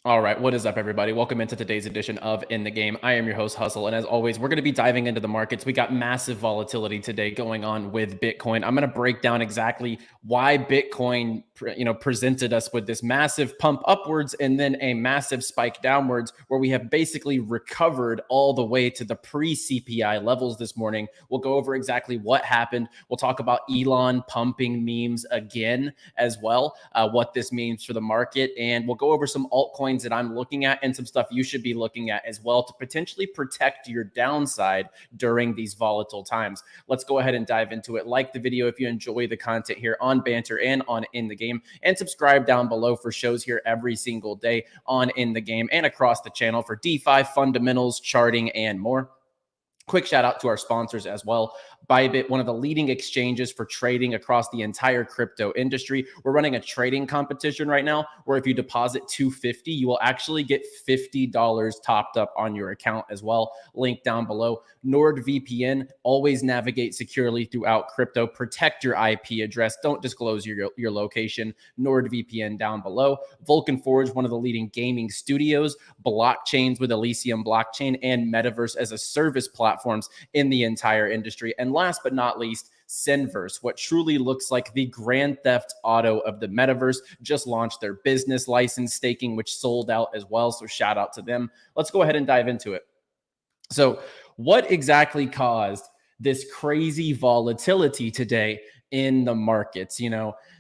All right, what is up, everybody? Welcome into today's edition of In the Game. I am your host, Hustle, and as always, we're going to be diving into the markets. We got massive volatility today going on with Bitcoin. I'm going to break down exactly why Bitcoin, presented us with this massive pump upwards and then a massive spike downwards, where we have basically recovered all the way to the pre-CPI levels this morning. We'll go over exactly what happened. We'll talk about Elon pumping memes again as well, what this means for the market, and we'll go over some altcoins that I'm looking at and some stuff you should be looking at as well to potentially protect your downside during these volatile times. Let's go ahead and dive into it. Like the video if you enjoy the content here on Banter and on In the Game, and subscribe down below for shows here every single day on In the Game and across the channel for DeFi, fundamentals, charting, and more. Quick shout out to our sponsors as well. ByBit, one of the leading exchanges for trading across the entire crypto industry. We're running a trading competition right now where if you deposit $250, you will actually get $50 topped up on your account as well. Link down below. NordVPN, always navigate securely throughout crypto. Protect your IP address. Don't disclose your location. NordVPN down below. Vulcan Forge, one of the leading gaming studios. Blockchains with Elysium blockchain and metaverse as a service platforms in the entire industry. And last but not least, SinVerse, what truly looks like the Grand Theft Auto of the metaverse, just launched their business license staking, which sold out as well. So shout out to them. Let's go ahead and dive into it. So what exactly caused this crazy volatility today in the markets?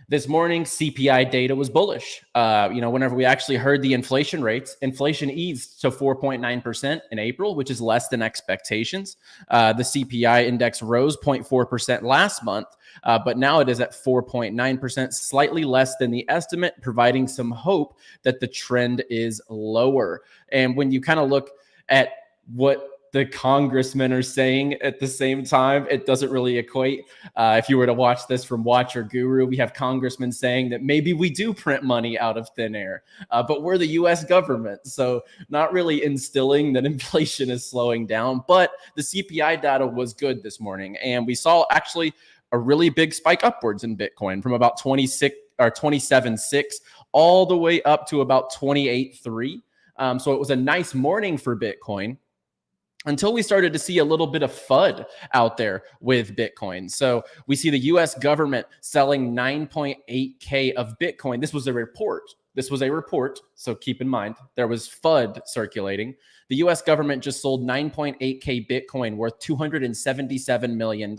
This morning, CPI data was bullish. Whenever we actually heard the inflation rates, inflation eased to 4.9% in April, which is less than expectations. The CPI index rose 0.4% last month, but now it is at 4.9%, slightly less than the estimate, providing some hope that the trend is lower. And when you kind of look at what the congressmen are saying at the same time, it doesn't really equate. If you were to watch this from Watch or Guru, we have congressmen saying that maybe we do print money out of thin air, but we're the US government. So not really instilling that inflation is slowing down, but the CPI data was good this morning. And we saw actually a really big spike upwards in Bitcoin from about 27.6 all the way up to about 28.3. So it was a nice morning for Bitcoin, until we started to see a little bit of FUD out there with Bitcoin. So we see the US government selling 9.8K of Bitcoin. This was a report. So keep in mind, there was FUD circulating. The US government just sold 9.8K Bitcoin worth $277 million.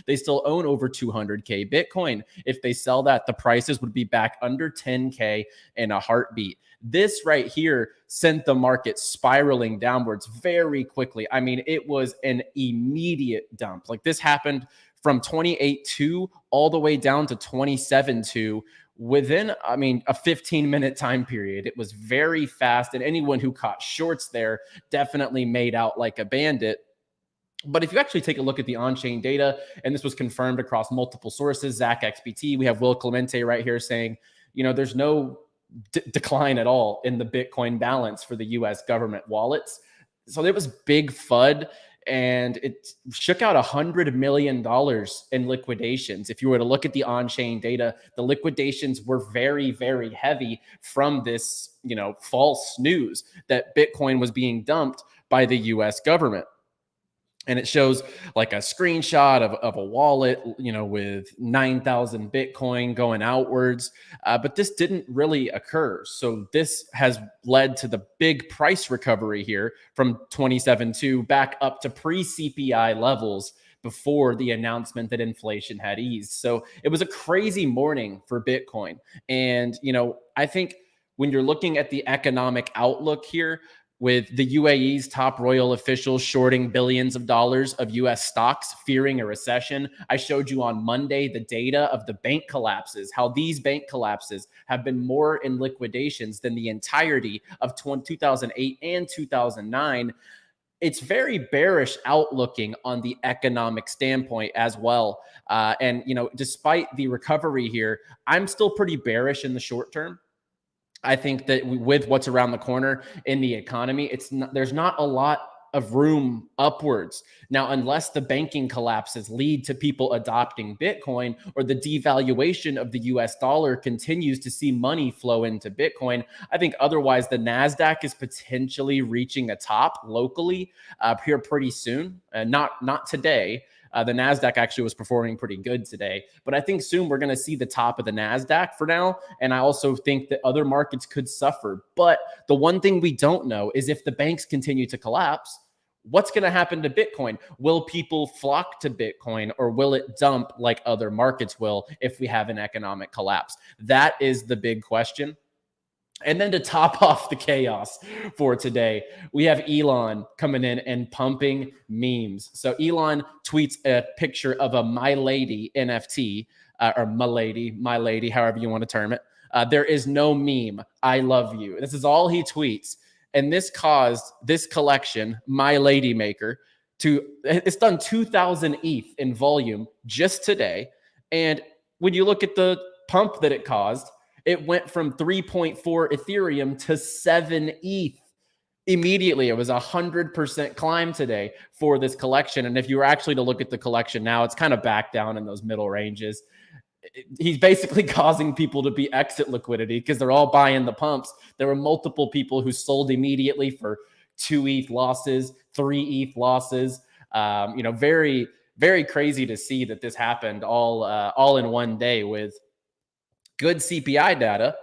They still own over 200K Bitcoin. If they sell that, the prices would be back under 10K in a heartbeat. This right here sent the market spiraling downwards very quickly. I mean, it was an immediate dump. Like, this happened from 28.2 all the way down to 27.2 within, a 15-minute time period. It was very fast, and anyone who caught shorts there definitely made out like a bandit. But if you actually take a look at the on-chain data, and this was confirmed across multiple sources, 𝗪𝗓𝗋𝗋, we have 𝗲𝗂𝗪𝗓 right here saying, there's no decline at all in the Bitcoin balance for the US government wallets. So there was big FUD, and it shook out $100 million in liquidations. If you were to look at the on-chain data, the liquidations were very, very heavy from this, false news that Bitcoin was being dumped by the US government. And it shows like a screenshot of a wallet, with 9,000 Bitcoin going outwards. But this didn't really occur. So this has led to the big price recovery here from 27.2 back up to pre-CPI levels before the announcement that inflation had eased. So it was a crazy morning for Bitcoin. And, I think when you're looking at the economic outlook here, with the UAE's top royal officials shorting billions of dollars of US stocks, fearing a recession. I showed you on Monday the data of the bank collapses, how these bank collapses have been more in liquidations than the entirety of 2008 and 2009. It's very bearish outlooking on the economic standpoint as well. And despite the recovery here, I'm still pretty bearish in the short term. I think that with what's around the corner in the economy, there's not a lot of room upwards. Now, unless the banking collapses lead to people adopting Bitcoin, or the devaluation of the US dollar continues to see money flow into Bitcoin, I think otherwise the NASDAQ is potentially reaching a top locally here pretty soon. Not today. The NASDAQ actually was performing pretty good today, but I think soon we're going to see the top of the NASDAQ for now. And I also think that other markets could suffer. But the one thing we don't know is if the banks continue to collapse, what's going to happen to Bitcoin? Will people flock to Bitcoin, or will it dump like other markets will if we have an economic collapse? That is the big question. And then to top off the chaos for today, we have Elon coming in and pumping memes. So Elon tweets a picture of a My Lady NFT, or My Lady, however you want to term it. There is no meme. I love you. This is all he tweets. And this caused this collection, My Lady Maker, it's done 2,000 ETH in volume just today. And when you look at the pump that it caused, it went from 3.4 Ethereum to 7 ETH. Immediately, it was 100% climb today for this collection. And if you were actually to look at the collection now, it's kind of back down in those middle ranges. He's basically causing people to be exit liquidity because they're all buying the pumps. There were multiple people who sold immediately for 2 ETH losses, 3 ETH losses. Very, very crazy to see that this happened all in one day with good CPI data,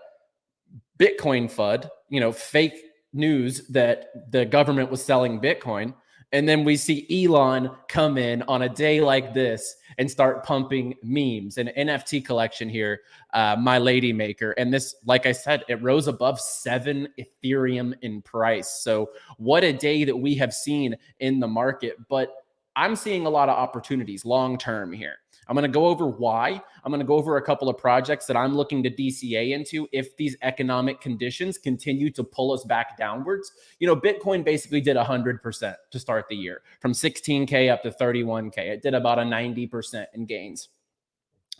Bitcoin FUD, fake news that the government was selling Bitcoin. And then we see Elon come in on a day like this and start pumping memes. An NFT collection here, My Lady Maker. And this, like I said, it rose above 7 Ethereum in price. So what a day that we have seen in the market. But I'm seeing a lot of opportunities long term here. I'm going to go over why. I'm going to go over a couple of projects that I'm looking to DCA into if these economic conditions continue to pull us back downwards. Bitcoin basically did 100% to start the year, from 16K up to 31K. It did about a 90% in gains.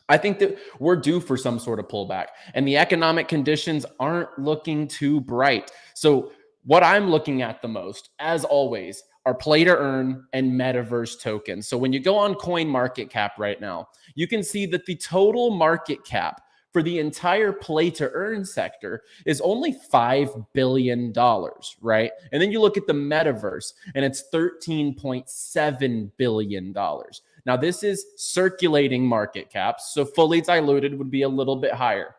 I think that we're due for some sort of pullback, and the economic conditions aren't looking too bright. So what I'm looking at the most, as always, are play to earn and metaverse tokens. So when you go on CoinMarketCap right now, you can see that the total market cap for the entire play to earn sector is only $5 billion, right? And then you look at the metaverse and it's $13.7 billion. Now this is circulating market caps, so fully diluted would be a little bit higher.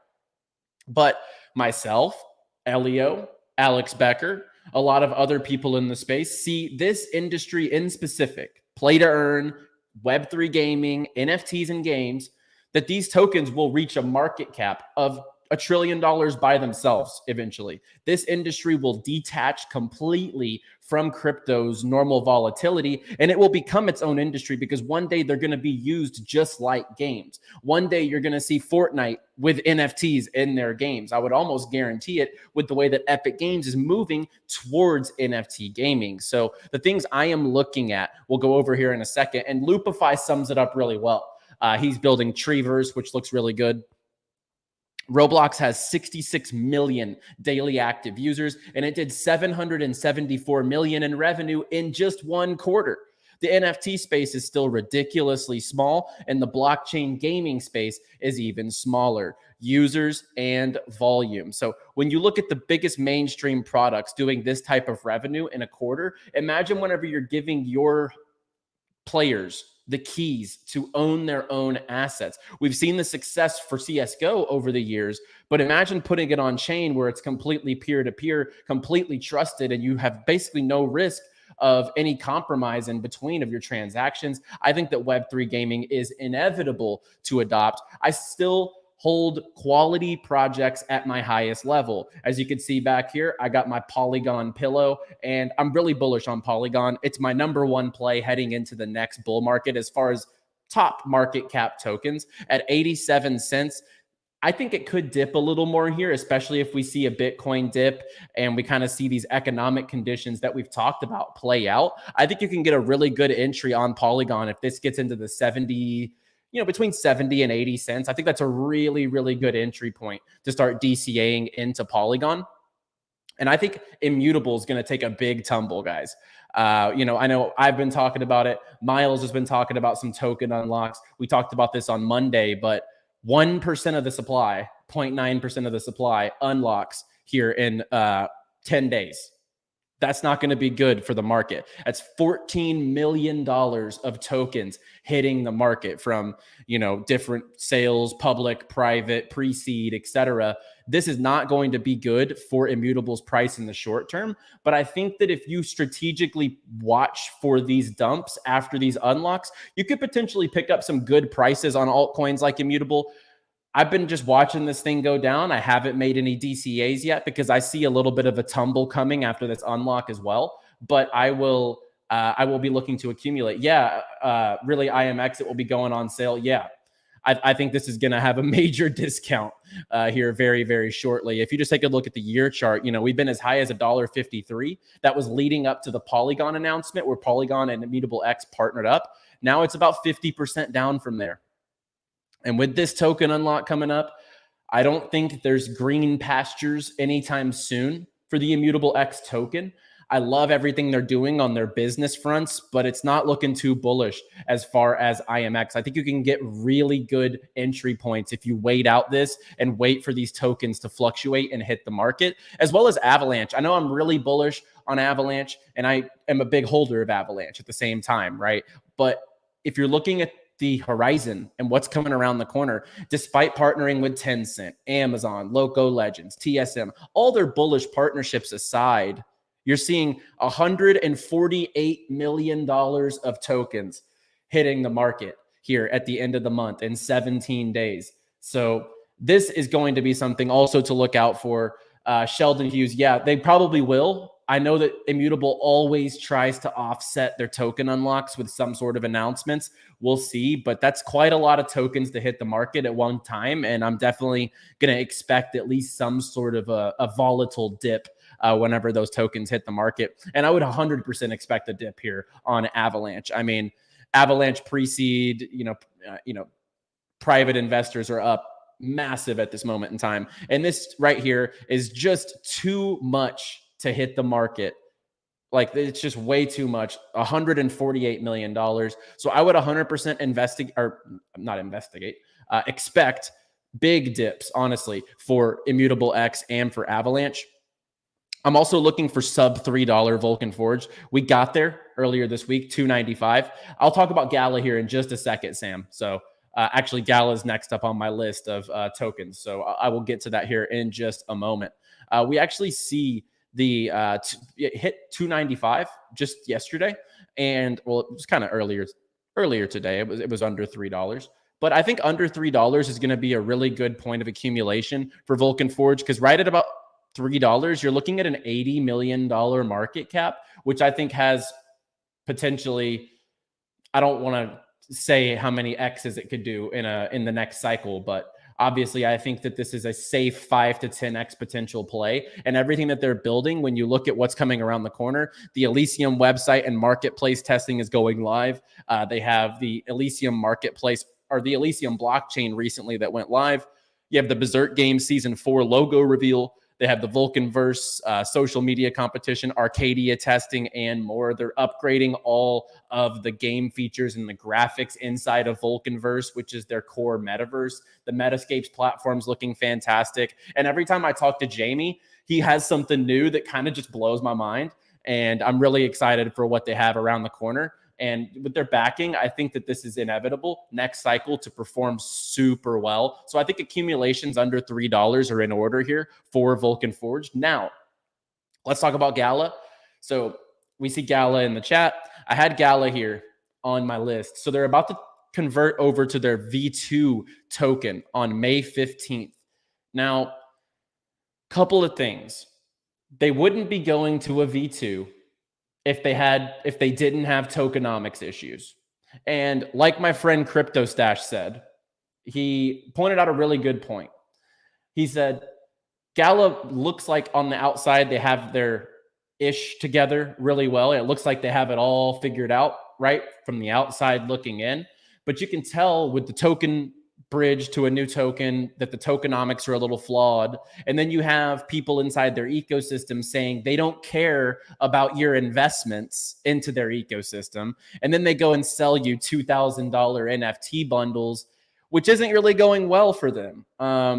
But myself, Elio, Alex Becker, a lot of other people in the space see this industry in specific, play to earn, Web3 gaming, NFTs and games, that these tokens will reach a market cap of $1 trillion by themselves eventually. This industry will detach completely from crypto's normal volatility, and it will become its own industry because one day they're going to be used just like games. One day you're going to see Fortnite with NFTs in their games. I would almost guarantee it with the way that Epic Games is moving towards NFT gaming. So the things I am looking at, we'll go over here in a second, and 𝗙𝗂𝗋𝗋 sums it up really well. He's building Treeverse, which looks really good. Roblox has 66 million daily active users, and it did 774 million in revenue in just one quarter. The NFT space is still ridiculously small, and the blockchain gaming space is even smaller. Users and volume. So when you look at the biggest mainstream products doing this type of revenue in a quarter, imagine whenever you're giving your players the keys to own their own assets. We've seen the success for CSGO over the years, but imagine putting it on chain where it's completely peer-to-peer, completely trusted, and you have basically no risk of any compromise in between of your transactions. I think that Web3 gaming is inevitable to adopt. I still hold quality projects at my highest level. As you can see back here, I got my Polygon pillow, and I'm really bullish on Polygon. It's my #1 play heading into the next bull market as far as top market cap tokens at 87 cents. I think it could dip a little more here, especially if we see a Bitcoin dip and we kind of see these economic conditions that we've talked about play out. I think you can get a really good entry on Polygon if this gets into the 70, between 70 and 80 cents. I think that's a really, really good entry point to start DCAing into Polygon. And I think Immutable is going to take a big tumble, guys. You know, I know I've been talking about it. Miles has been talking about some token unlocks. We talked about this on Monday, but 1% of the supply, 0.9% of the supply unlocks here in 10 days. That's not going to be good for the market. That's $14 million of tokens hitting the market from, you know, different sales, public, private, pre-seed, etc. This is not going to be good for Immutables price in the short term. But I think that if you strategically watch for these dumps after these unlocks, you could potentially pick up some good prices on altcoins like Immutable. I've been just watching this thing go down. I haven't made any DCAs yet because I see a little bit of a tumble coming after this unlock as well. But I will be looking to accumulate. Yeah, really, IMX, it will be going on sale. Yeah, I think this is going to have a major discount here very, very shortly. If you just take a look at the year chart, you know, we've been as high as $1.53. That was leading up to the Polygon announcement where Polygon and Immutable X partnered up. Now it's about 50% down from there. And with this token unlock coming up, I don't think there's green pastures anytime soon for the Immutable X token. I love everything they're doing on their business fronts, but it's not looking too bullish as far as IMX. I think you can get really good entry points if you wait out this and wait for these tokens to fluctuate and hit the market, as well as Avalanche. I know I'm really bullish on Avalanche, and I am a big holder of Avalanche at the same time, right? But if you're looking at the horizon and what's coming around the corner, despite partnering with Tencent, Amazon, Loco Legends, TSM, all their bullish partnerships aside, you're seeing $148 million of tokens hitting the market here at the end of the month in 17 days. So this is going to be something also to look out for. Sheldon Hughes, yeah, they probably will. I know that Immutable always tries to offset their token unlocks with some sort of announcements. We'll see, but that's quite a lot of tokens to hit the market at one time. And I'm definitely going to expect at least some sort of a volatile dip whenever those tokens hit the market. And I would 100% expect a dip here on Avalanche. I mean, Avalanche pre-seed, private investors are up massive at this moment in time. And this right here is just too much to hit the market. Like, it's just way too much. $148 million. So I would 100% expect big dips, honestly, for Immutable X and for Avalanche. I'm also looking for sub $3 Vulcan Forge. We got there earlier this week, $2.95. I'll talk about Gala here in just a second, Sam. So actually, Gala is next up on my list of tokens. So I will get to that here in just a moment. We actually see the it hit 295 just yesterday, and well, it was kind of earlier today. It was under $3, but I think under $3 is going to be a really good point of accumulation for Vulcan Forge, because right at about $3, you're looking at an $80 million market cap, which I think has potentially, I don't want to say how many X's it could do in the next cycle, but obviously, I think that this is a safe 5 to 10x potential play, and everything that they're building, when you look at what's coming around the corner, the Elysium website and marketplace testing is going live. They have the Elysium marketplace, or the Elysium blockchain recently that went live. You have the Berserk Games Season 4 logo reveal. They have the Vulcanverse social media competition, Arcadia testing, and more. They're upgrading all of the game features and the graphics inside of Vulcanverse, which is their core metaverse. The Metascapes platform's looking fantastic. And every time I talk to Jamie, he has something new that kind of just blows my mind. And I'm really excited for what they have around the corner. And with their backing, I think that this is inevitable next cycle to perform super well. So I think accumulations under $3 are in order here for Vulcan Forge. Now, let's talk about Gala. So we see Gala in the chat. I had Gala here on my list. So they're about to convert over to their V2 token on May 15th. Now, couple of things. They wouldn't be going to a V2 if they didn't have tokenomics issues. And like my friend CryptoStash said, he pointed out a really good point. He said, Gala looks like on the outside they have their ish together really well. It looks like they have it all figured out, right, from the outside looking in. But you can tell with the token bridge to a new token, that the tokenomics are a little flawed. And then you have people inside their ecosystem saying they don't care about your investments into their ecosystem. And then they go and sell you $2,000 NFT bundles, which isn't really going well for them.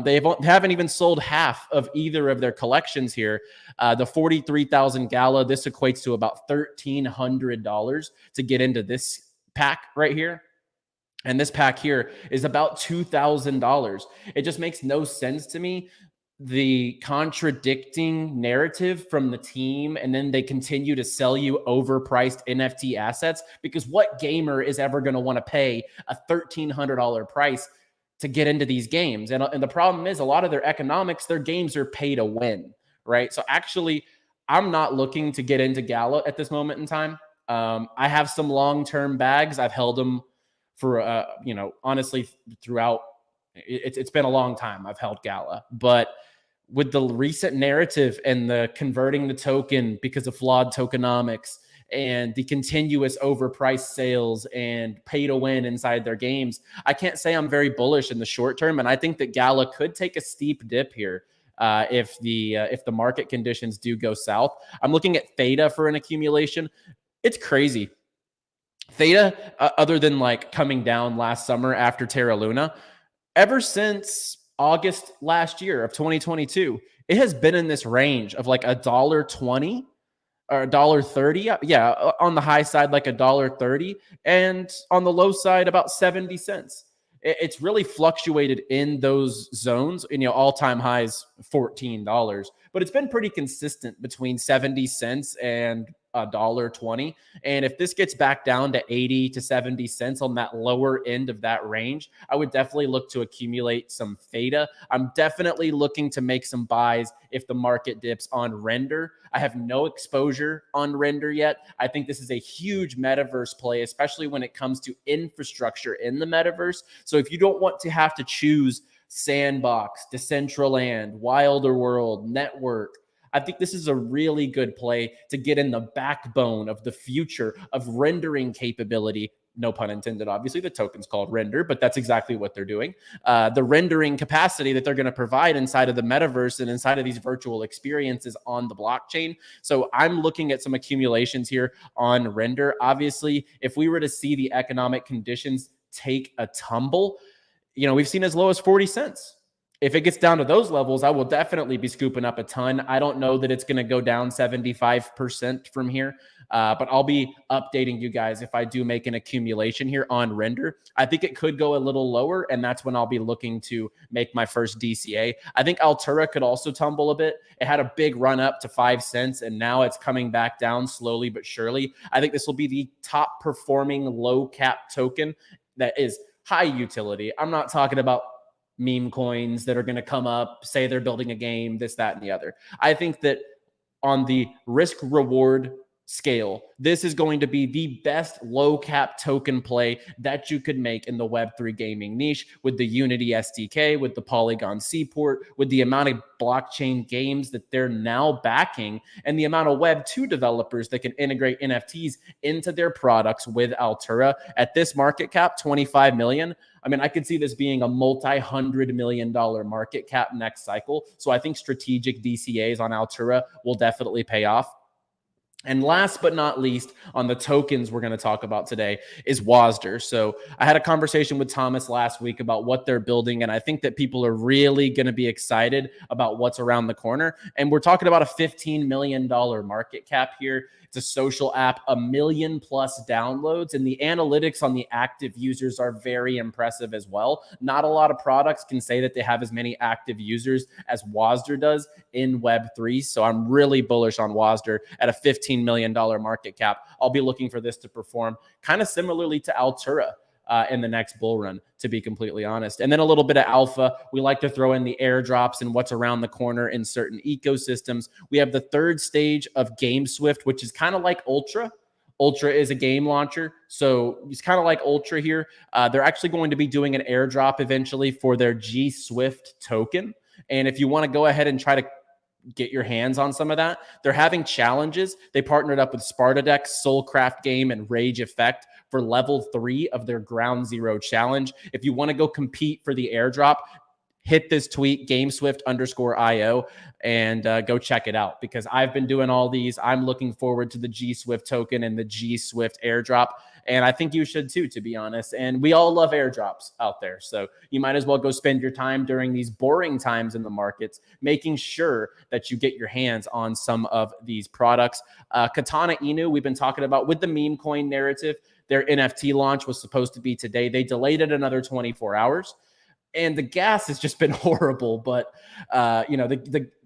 They haven't even sold half of either of their collections here. The 43,000 Gala, this equates to about $1,300 to get into this pack right here. And this pack here is about $2,000. It just makes no sense to me, the contradicting narrative from the team, and then they continue to sell you overpriced NFT assets, because what gamer is ever going to want to pay a $1,300 price to get into these games? And the problem is, a lot of their economics, their games are pay to win, right? So actually, I'm not looking to get into Gala at this moment in time. I have some long-term bags. I've held them for, honestly, throughout, it's been a long time I've held Gala. But with the recent narrative and the converting the token because of flawed tokenomics and the continuous overpriced sales and pay to win inside their games, I can't say I'm very bullish in the short term. And I think that Gala could take a steep dip here if the market conditions do go south. I'm looking at Theta for an accumulation. It's crazy. Theta, other than like coming down last summer after Terra Luna, ever since August last year of 2022, it has been in this range of like $1.20 or $1.30. Yeah, on the high side, like $1.30, and on the low side, about 70 cents. It's really fluctuated in those zones. And, all-time highs $14, but it's been pretty consistent between 70 cents and $1.20. And if this gets back down to 80 to 70 cents on that lower end of that range, I would definitely look to accumulate some Theta. I'm definitely looking to make some buys if the market dips on Render. I have no exposure on Render yet. I think this is a huge metaverse play, especially when it comes to infrastructure in the metaverse. So if you don't want to have to choose Sandbox, Decentraland, Wilder World, Network, I think this is a really good play to get in the backbone of the future of rendering capability. No pun intended, obviously. The token's called Render, but that's exactly what they're doing. The rendering capacity that they're going to provide inside of the metaverse and inside of these virtual experiences on the blockchain. So I'm looking at some accumulations here on Render. Obviously, if we were to see the economic conditions take a tumble, we've seen as low as 40 cents. If it gets down to those levels, I will definitely be scooping up a ton. I don't know that it's going to go down 75% from here, but I'll be updating you guys if I do make an accumulation here on Render. I think it could go a little lower, and that's when I'll be looking to make my first DCA. I think 𝗙𝗪𝗏 could also tumble a bit. It had a big run up to 5 cents, and now it's coming back down slowly but surely. I think this will be the top performing low cap token that is high utility. I'm not talking about meme coins that are going to come up, say they're building a game, this, that, and the other. I think that on the risk reward scale, this is going to be the best low cap token play that you could make in the Web3 gaming niche, with the Unity SDK, with the Polygon seaport, with the amount of blockchain games that they're now backing, and the amount of Web2 developers that can integrate NFTs into their products with 𝗙𝗪𝗏. At this market cap, 25 million. I mean, I could see this being a multi-$100 million market cap next cycle. So I think strategic DCAs on 𝗙𝗪𝗏 will definitely pay off. And last but not least, on the tokens we're going to talk about today is WASDR. So I had a conversation with Thomas last week about what they're building, and I think that people are really going to be excited about what's around the corner. And we're talking about a $15 million market cap here. It's a social app, 1 million+ downloads, and the analytics on the active users are very impressive as well. Not a lot of products can say that they have as many active users as WASDR does in Web3. So I'm really bullish on WASDR at a $15 million market cap. I'll be looking for this to perform kind of similarly to 𝗙𝗪𝗏 in the next bull run, to be completely honest. And then a little bit of alpha. We like to throw in the airdrops and what's around the corner in certain ecosystems. We have the third stage of GameSwift, which is kind of like Ultra. Ultra is a game launcher, so it's kind of like Ultra here. They're actually going to be doing an airdrop eventually for their GSwift token. And if you want to go ahead and try to get your hands on some of that. They're having challenges. They partnered up with 𝗙𝗏𝗏𝗏, Soulcraft Game, and Rage Effect for level 3 of their Ground Zero challenge. If you want to go compete for the airdrop, hit this tweet, GameSwift_IO, and go check it out, because I've been doing all these. I'm looking forward to the 𝗔𝗠𝗏 token and the 𝗔𝗠𝗏 airdrop. And I think you should too, to be honest. And we all love airdrops out there. So you might as well go spend your time during these boring times in the markets, making sure that you get your hands on some of these products. 𝗕𝗏𝗏𝗏, we've been talking about with the meme coin narrative. Their NFT launch was supposed to be today. They delayed it another 24 hours. And the gas has just been horrible. But,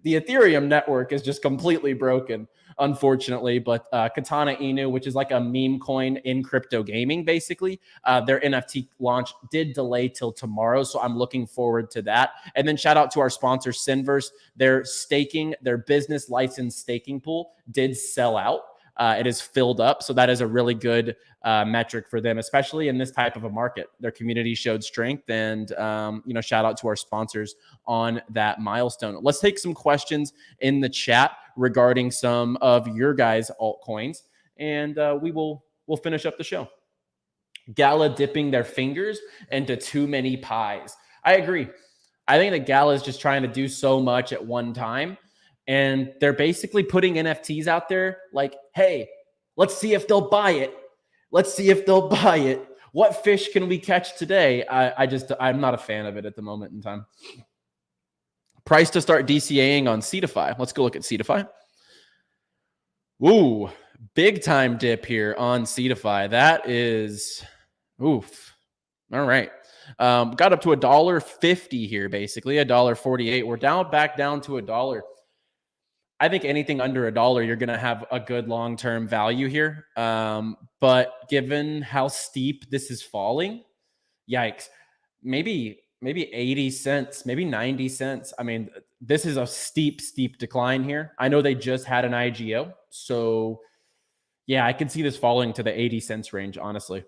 the Ethereum network is just completely broken, unfortunately. But 𝗕𝗏𝗏𝗏, which is like a meme coin in crypto gaming, basically, their NFT launch did delay till tomorrow. So I'm looking forward to that. And then shout out to our sponsor, SinVerse. Their business license staking pool did sell out. It is filled up. So that is a really good metric for them, especially in this type of a market. Their community showed strength, and, shout out to our sponsors on that milestone. Let's take some questions in the chat regarding some of your guys' altcoins, and we'll finish up the show. 𝗓𝗏𝗏 dipping their fingers into too many pies. I agree. I think that 𝗓𝗏 is just trying to do so much at one time. And they're basically putting NFTs out there like, hey, let's see if they'll buy it. Let's see if they'll buy it. What fish can we catch today? I'm not a fan of it at the moment in time. Price to start DCAing on 𝗕𝗐𝗪. Let's go look at 𝗕𝗐𝗪. Ooh, big time dip here on 𝗕𝗐𝗪. That is, oof. All right. Got up to $1.50 here, basically $1.48. We're back down to $1. I think anything under $1, you're going to have a good long-term value here. But given how steep this is falling, yikes, maybe 80 cents, maybe 90 cents. I mean, this is a steep decline here. I know they just had an IGO. So yeah, I can see this falling to the 80 cents range, honestly.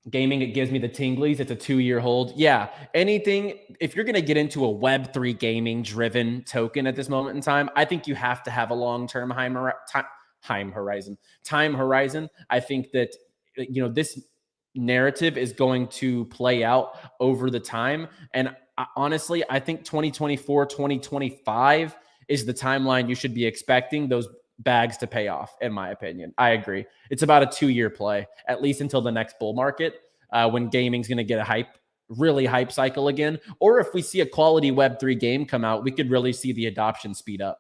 Gaming, it gives me the tinglies. It's a 2-year hold. Yeah, anything, if you're going to get into a Web3 gaming driven token at this moment in time, I think you have to have a long-term time horizon. I think that, this narrative is going to play out over the time. And honestly, I think 2024, 2025 is the timeline you should be expecting those bags to pay off, in my opinion. I agree. It's about a 2-year play, at least until the next bull market, when gaming's going to get a really hype cycle again. Or if we see a quality Web3 game come out, we could really see the adoption speed up.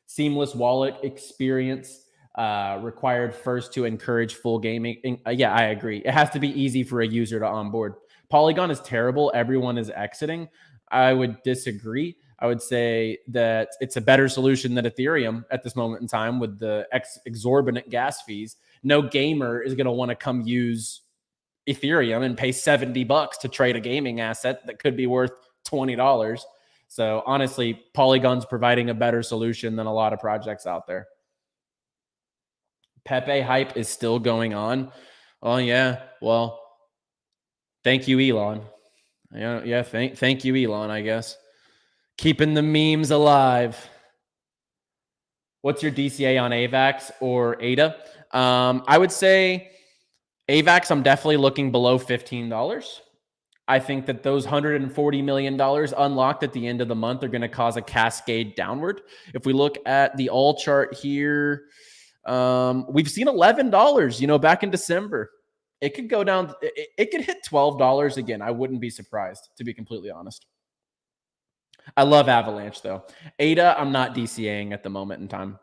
Seamless wallet experience required first to encourage full gaming. Yeah, I agree. It has to be easy for a user to onboard. Polygon is terrible. Everyone is exiting. I would disagree. I would say that it's a better solution than Ethereum at this moment in time with the exorbitant gas fees. No gamer is going to want to come use Ethereum and pay $70 to trade a gaming asset that could be worth $20. So honestly, Polygon's providing a better solution than a lot of projects out there. 𝗵𝗏𝗏𝗏 hype is still going on. Oh yeah, well, thank you, Elon. Yeah, thank you, Elon, I guess. Keeping the memes alive. What's your DCA on AVAX or ADA? I would say AVAX, I'm definitely looking below $15. I think that those $140 million unlocked at the end of the month are going to cause a cascade downward. If we look at the all chart here, we've seen $11, back in December. It could go down. It could hit $12 again. I wouldn't be surprised, to be completely honest. I love Avalanche, though. ADA, I'm not DCAing at the moment in time.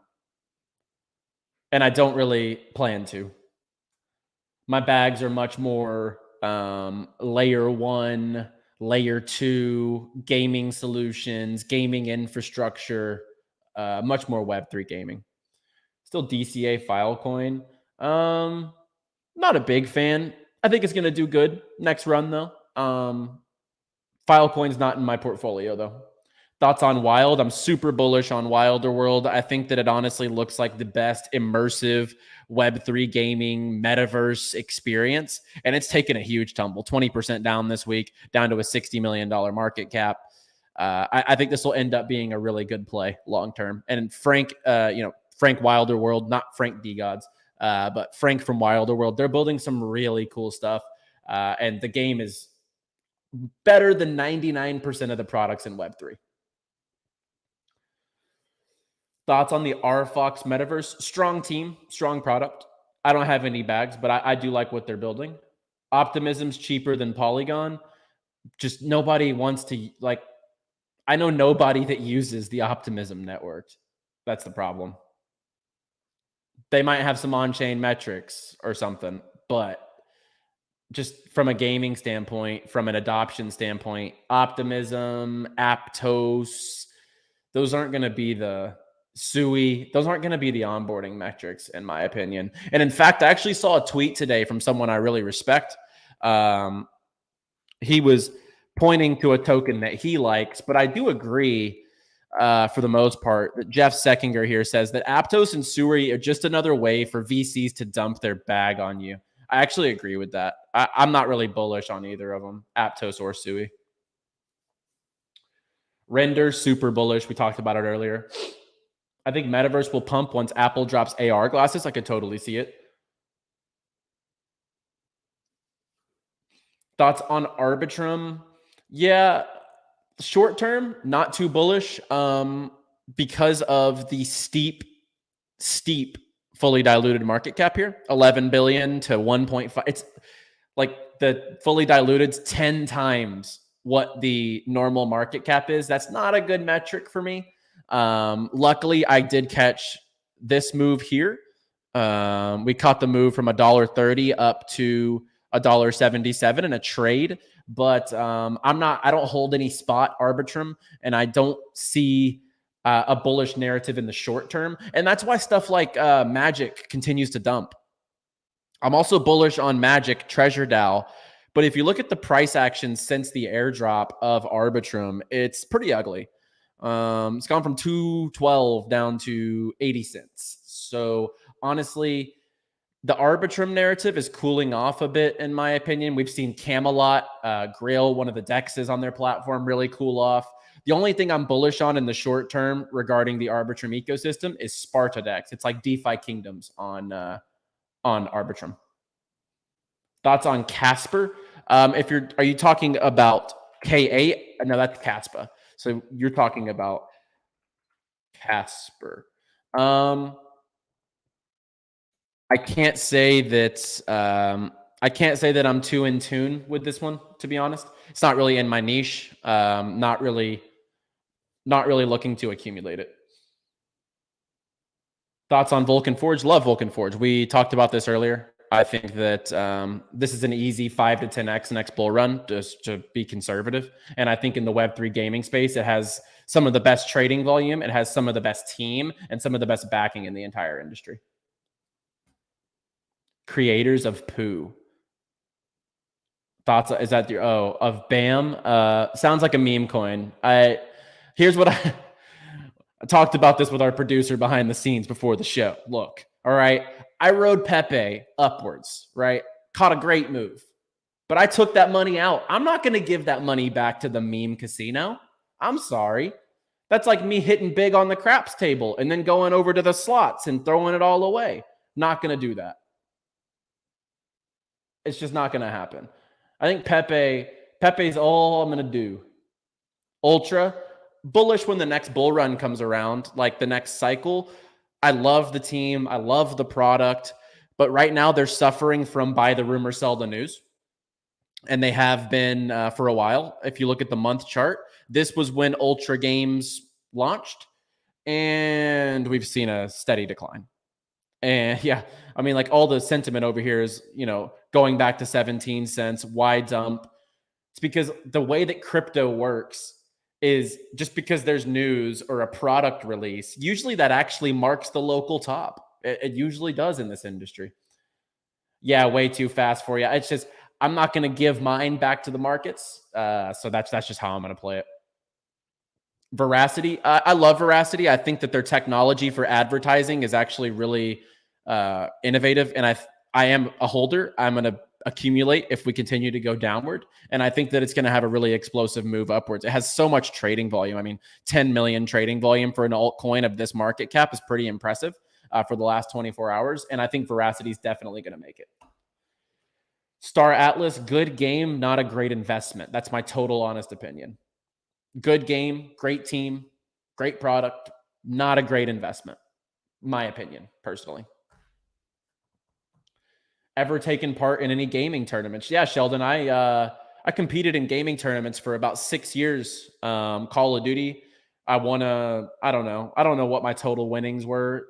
And I don't really plan to. My bags are much more layer 1, layer 2, gaming solutions, gaming infrastructure, much more Web3 gaming. Still DCA Filecoin. Not a big fan. I think it's going to do good next run, though. Filecoin's not in my portfolio, though. Thoughts on Wild? I'm super bullish on Wilderworld. I think that it honestly looks like the best immersive Web3 gaming metaverse experience. And it's taken a huge tumble, 20% down this week, down to a $60 million market cap. I think this will end up being a really good play long term. And Frank, Frank 𝗏𝗏𝗚𝗏, not Frank DGods, but Frank from 𝗏𝗏𝗚𝗏, they're building some really cool stuff. And the game is better than 99% of the products in Web3. Thoughts on the 𝗪𝗏𝗏𝗏 metaverse? Strong team, strong product. I don't have any bags, but I do like what they're building. Optimism's cheaper than Polygon. Just nobody wants to, like, I know nobody that uses the Optimism network. That's the problem. They might have some on-chain metrics or something, but just from a gaming standpoint, from an adoption standpoint, Optimism, Aptos, those aren't going to be the 𝗬𝗎, those aren't going to be the onboarding metrics, in my opinion. And in fact, I actually saw a tweet today from someone I really respect. He was pointing to a token that he likes, but I do agree for the most part that Jeff Seckinger here says that Aptos and 𝗬𝗎 are just another way for VCs to dump their bag on you. I actually agree with that. I'm not really bullish on either of them, Aptos or 𝗬𝗎. Render, super bullish. We talked about it earlier. I think Metaverse will pump once Apple drops AR glasses. I could totally see it. Thoughts on Arbitrum? Yeah, short term, not too bullish because of the steep fully diluted market cap here, 11 billion to 1.5. It's like the fully diluted's 10 times what the normal market cap is. That's not a good metric for me. Luckily, I did catch this move here. We caught the move from $1.30 up to $1.77 in a trade, but I don't hold any spot Arbitrum, and I don't see a bullish narrative in the short term. And that's why stuff like Magic continues to dump. I'm also bullish on Magic Treasure DAO, but if you look at the price action since the airdrop of Arbitrum, it's pretty ugly. It's gone from 2.12 down to 80 cents. So honestly, the Arbitrum narrative is cooling off a bit, in my opinion. We've seen Camelot, Grail, one of the DEXs on their platform, really cool off. The only thing I'm bullish on in the short term regarding the Arbitrum ecosystem is Sparta DEX. It's like DeFi Kingdoms on Arbitrum. Thoughts on Casper? Are you talking about K8? No, that's Caspa. So you're talking about Casper. I can't say that I'm too in tune with this one, to be honest. It's not really in my niche. Not really looking to accumulate it. Thoughts on Vulcan Forge? Love Vulcan Forge. We talked about this earlier. I think that this is an easy 5 to 10x next bull run, just to be conservative. And I think in the Web3 gaming space, it has some of the best trading volume. It has some of the best team and some of the best backing in the entire industry. Creators of Poo. Thoughts? Is that your of BAM? Sounds like a meme coin. Here's what I talked about this with our producer behind the scenes before the show. Look, all right, I rode Pepe upwards, right? Caught a great move, but I took that money out. I'm not going to give that money back to the meme casino. I'm sorry. That's like me hitting big on the craps table and then going over to the slots and throwing it all away. Not going to do that. It's just not going to happen. I think Pepe's all I'm going to do. Ultra bullish when the next bull run comes around, like the next cycle. I love the team. I love the product. But right now they're suffering from buy the rumor, sell the news. And they have been for a while. If you look at the month chart, this was when Ultra Games launched. And we've seen a steady decline. And yeah, I mean, like all the sentiment over here is, going back to 17 cents. Why dump? It's because the way that crypto works is just because there's news or a product release, usually that actually marks the local top. It usually does in this industry. Yeah, way too fast for you. It's just, I'm not going to give mine back to the markets. So that's just how I'm going to play it. Veracity. I love Veracity. I think that their technology for advertising is actually really innovative. And I am a holder. I'm going to accumulate if we continue to go downward. And I think that it's going to have a really explosive move upwards. It has so much trading volume. I mean, 10 million trading volume for an altcoin of this market cap is pretty impressive for the last 24 hours. And I think Veracity is definitely going to make it. Star Atlas, good game, not a great investment. That's my total honest opinion. Good game, great team, great product, not a great investment. My opinion, personally. Ever taken part in any gaming tournaments? Yeah, Sheldon, I competed in gaming tournaments for about 6 years. Call of Duty. I won I don't know what my total winnings were.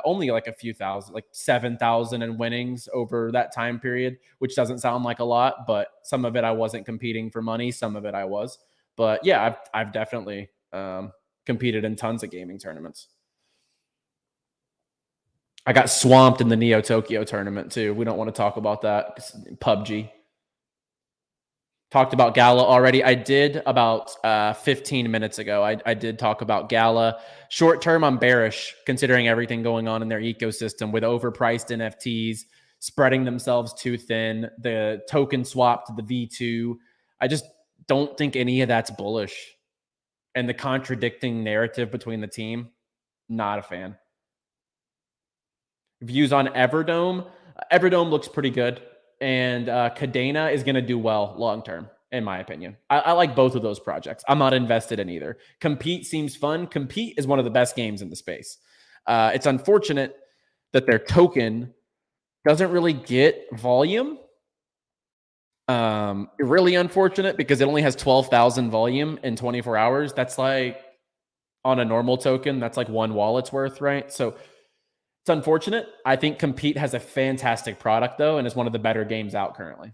Only like a few thousand, like 7,000 in winnings over that time period, which doesn't sound like a lot, but some of it I wasn't competing for money. Some of it I was. But yeah, I've definitely competed in tons of gaming tournaments. I got swamped in the Neo Tokyo tournament too. We don't want to talk about that. PUBG. Talked about Gala already. I did about 15 minutes ago. I did talk about Gala. Short term, I'm bearish considering everything going on in their ecosystem with overpriced NFTs, spreading themselves too thin, the token swap to the V2. I just don't think any of that's bullish. And the contradicting narrative between the team, not a fan. Views on Everdome. Everdome looks pretty good. And Kadena is going to do well long term, in my opinion. I like both of those projects. I'm not invested in either. Compete seems fun. Compete is one of the best games in the space. It's unfortunate that their token doesn't really get volume. Really unfortunate because it only has 12,000 volume in 24 hours. That's like on a normal token, that's like one wallet's worth, right? So it's unfortunate. I think Compete has a fantastic product, though, and is one of the better games out currently.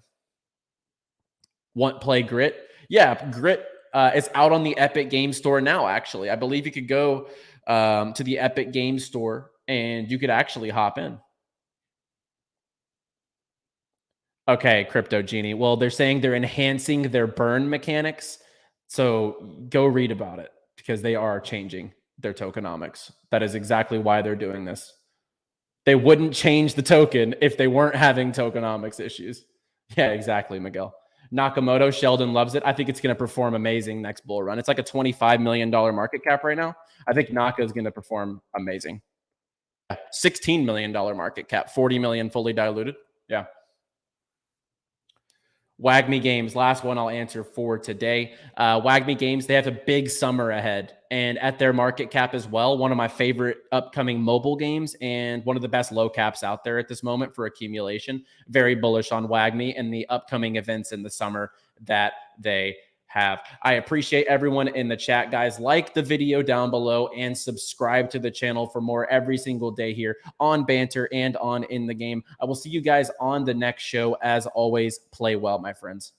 Play Grit? Yeah, Grit is out on the Epic Games Store now, actually. I believe you could go to the Epic Games Store, and you could actually hop in. Okay, Crypto Genie. Well, they're saying they're enhancing their burn mechanics, so go read about it, because they are changing their tokenomics. That is exactly why they're doing this. They wouldn't change the token if they weren't having tokenomics issues. Yeah, exactly, Miguel. Nakamoto, Sheldon loves it. I think it's going to perform amazing next bull run. It's like a $25 million market cap right now. I think Naka is going to perform amazing. $16 million market cap, 40 million fully diluted. Yeah. WAGMI Games, last one I'll answer for today. WAGMI Games, they have a big summer ahead, and at their market cap as well, one of my favorite upcoming mobile games and one of the best low caps out there at this moment for accumulation. Very bullish on WAGMI and the upcoming events in the summer that they have. I appreciate everyone in the chat, guys. Like the video down below and subscribe to the channel for more every single day here on Banter and on In the Game. I will see you guys on the next show. As always, play well, my friends.